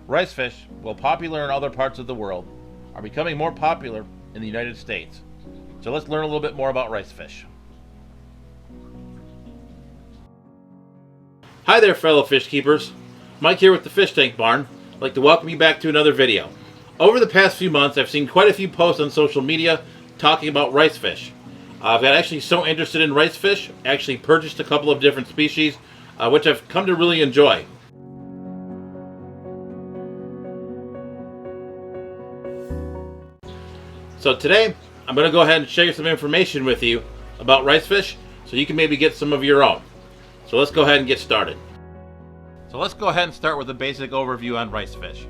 Rice fish, while popular in other parts of the world, are becoming more popular in the United States. So let's learn a little bit more about rice fish. Hi there, fellow fish keepers. Mike here with the Fish Tank Barn. I'd like to welcome you back to another video. Over the past few months, I've seen quite a few posts on social media talking about rice fish. I've got actually so interested in rice fish, actually purchased a couple of different species, which I've come to really enjoy. So today, I'm going to go ahead and share some information with you about rice fish so you can maybe get some of your own. So let's go ahead and get started. So let's go ahead and start with a basic overview on rice fish.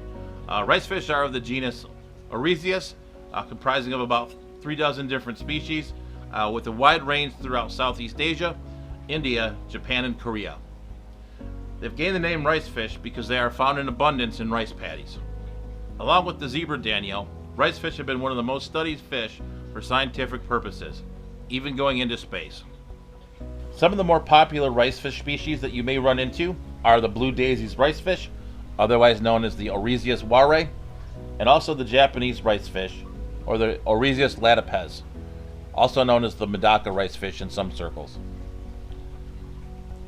Rice fish are of the genus Oryzias, comprising of about 36 different species, with a wide range throughout Southeast Asia, India, Japan, and Korea. They've gained the name rice fish because they are found in abundance in rice paddies. Along with the zebra danielle, rice fish have been one of the most studied fish for scientific purposes, even going into space. Some of the more popular rice fish species that you may run into are the blue daisies rice fish, otherwise known as the Oryzias ware, and also the Japanese rice fish, or the Oryzias latipes, also known as the Medaka rice fish in some circles.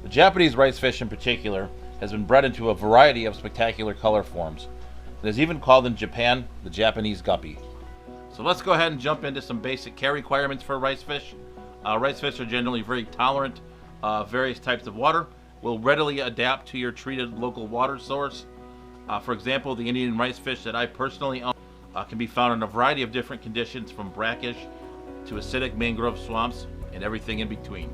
The Japanese rice fish in particular has been bred into a variety of spectacular color forms. It is even called in Japan the Japanese guppy. So let's go ahead and jump into some basic care requirements for rice fish. Rice fish are generally very tolerant of various types of water, will readily adapt to your treated local water source. For example, the Indian rice fish that I personally own can be found in a variety of different conditions, from brackish to acidic mangrove swamps and everything in between.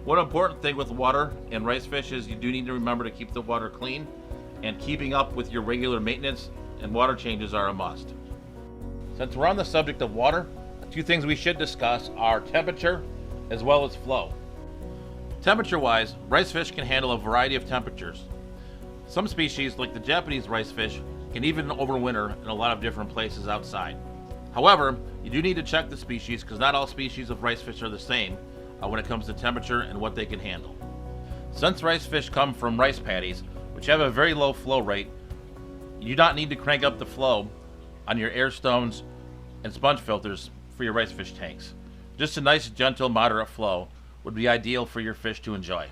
One important thing with water and rice fish is you do need to remember to keep the water clean, and keeping up with your regular maintenance and water changes are a must. Since we're on the subject of water, two things we should discuss are temperature as well as flow. Temperature-wise, rice fish can handle a variety of temperatures. Some species, like the Japanese rice fish, can even overwinter in a lot of different places outside. However, you do need to check the species because not all species of rice fish are the same when it comes to temperature and what they can handle. Since rice fish come from rice paddies, which have a very low flow rate, you do not need to crank up the flow on your air stones and sponge filters for your rice fish tanks. Just a nice, gentle, moderate flow would be ideal for your fish to enjoy.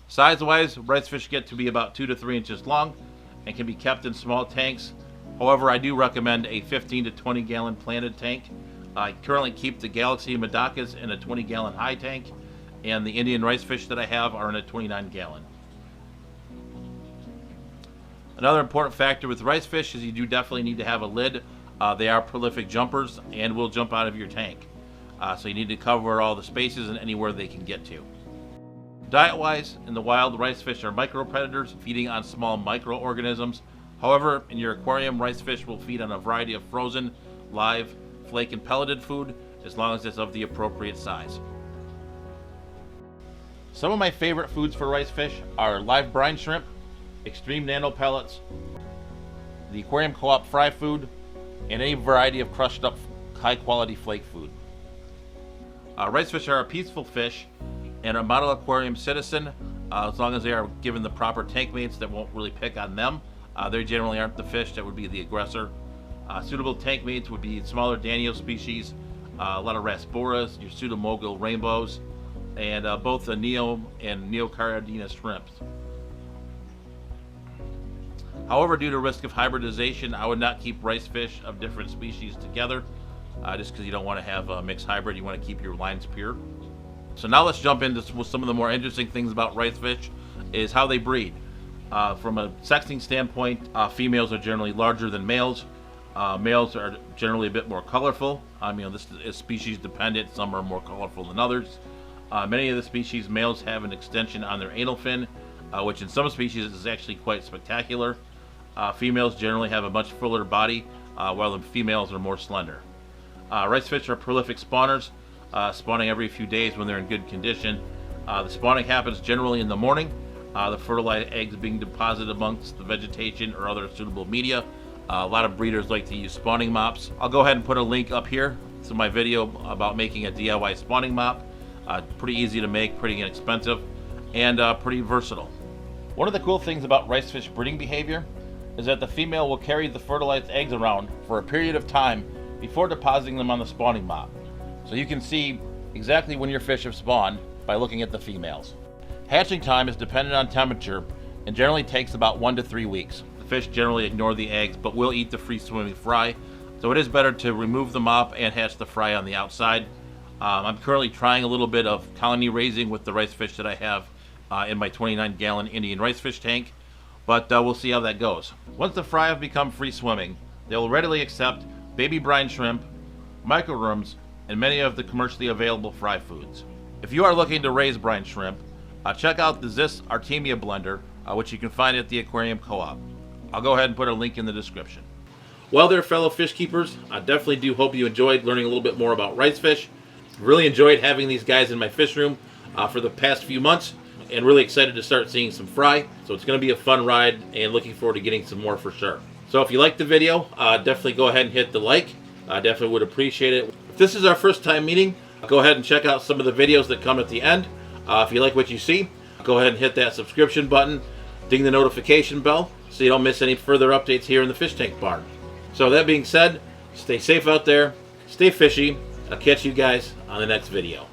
Size-wise, rice fish get to be about 2 to 3 inches long and can be kept in small tanks. However, I do recommend a 15 to 20 gallon planted tank. I currently keep the Galaxy Medakas in a 20 gallon high tank, and the Indian rice fish that I have are in a 29 gallon. Another important factor with rice fish is you do definitely need to have a lid. They are prolific jumpers and will jump out of your tank. So you need to cover all the spaces and anywhere they can get to. Diet-wise, in the wild, rice fish are micropredators, feeding on small microorganisms. However, in your aquarium, rice fish will feed on a variety of frozen, live, flake, and pelleted food, as long as it's of the appropriate size. Some of my favorite foods for rice fish are live brine shrimp, extreme nano pellets, the Aquarium Co-op fry food, and any variety of crushed up high-quality flake food. Rice fish are a peaceful fish and a model aquarium citizen, as long as they are given the proper tank mates that won't really pick on them. They generally aren't the fish that would be the aggressor. Suitable tank mates would be smaller danielle species, a lot of rasboras, your pseudomogil rainbows, and both the neo and neocaridina shrimps. However, due to risk of hybridization, I would not keep rice fish of different species together, just because you don't want to have a mixed hybrid. You want to keep your lines pure. So now let's jump into some of the more interesting things about rice fish, is how they breed. From a sexing standpoint, females are generally larger than males. Males are generally a bit more colorful. This is species dependent. Some are more colorful than others. Many of the species, males have an extension on their anal fin, which in some species is actually quite spectacular. Females generally have a much fuller body, while the females are more slender. Rice fish are prolific spawners, spawning every few days when they're in good condition. The spawning happens generally in the morning, the fertilized eggs being deposited amongst the vegetation or other suitable media. A lot of breeders like to use spawning mops. I'll go ahead and put a link up here to my video about making a DIY spawning mop. Pretty easy to make, pretty inexpensive, and pretty versatile. One of the cool things about rice fish breeding behavior is that the female will carry the fertilized eggs around for a period of time before depositing them on the spawning mop. So you can see exactly when your fish have spawned by looking at the females. Hatching time is dependent on temperature and generally takes about 1 to 3 weeks. The fish generally ignore the eggs but will eat the free swimming fry, so it is better to remove the mop and hatch the fry on the outside. I'm currently trying a little bit of colony raising with the rice fish that I have in my 29-gallon Indian rice fish tank, but we'll see how that goes. Once the fry have become free swimming, they will readily accept baby brine shrimp, microrooms, and many of the commercially available fry foods. If you are looking to raise brine shrimp, check out the Ziss Artemia blender, which you can find at the Aquarium Co-op. I'll go ahead and put a link in the description. Well there, fellow fish keepers, I definitely do hope you enjoyed learning a little bit more about rice fish. Really enjoyed having these guys in my fish room for the past few months, and really excited to start seeing some fry. So it's going to be a fun ride, and looking forward to getting some more for sure. So if you liked the video, definitely go ahead and hit the like. I definitely would appreciate it. If this is our first time meeting, go ahead and check out some of the videos that come at the end. If you like what you see, go ahead and hit that subscription button, ding the notification bell so you don't miss any further updates here in the fish tank barn. So that being said, stay safe out there, stay fishy. I'll catch you guys on the next video.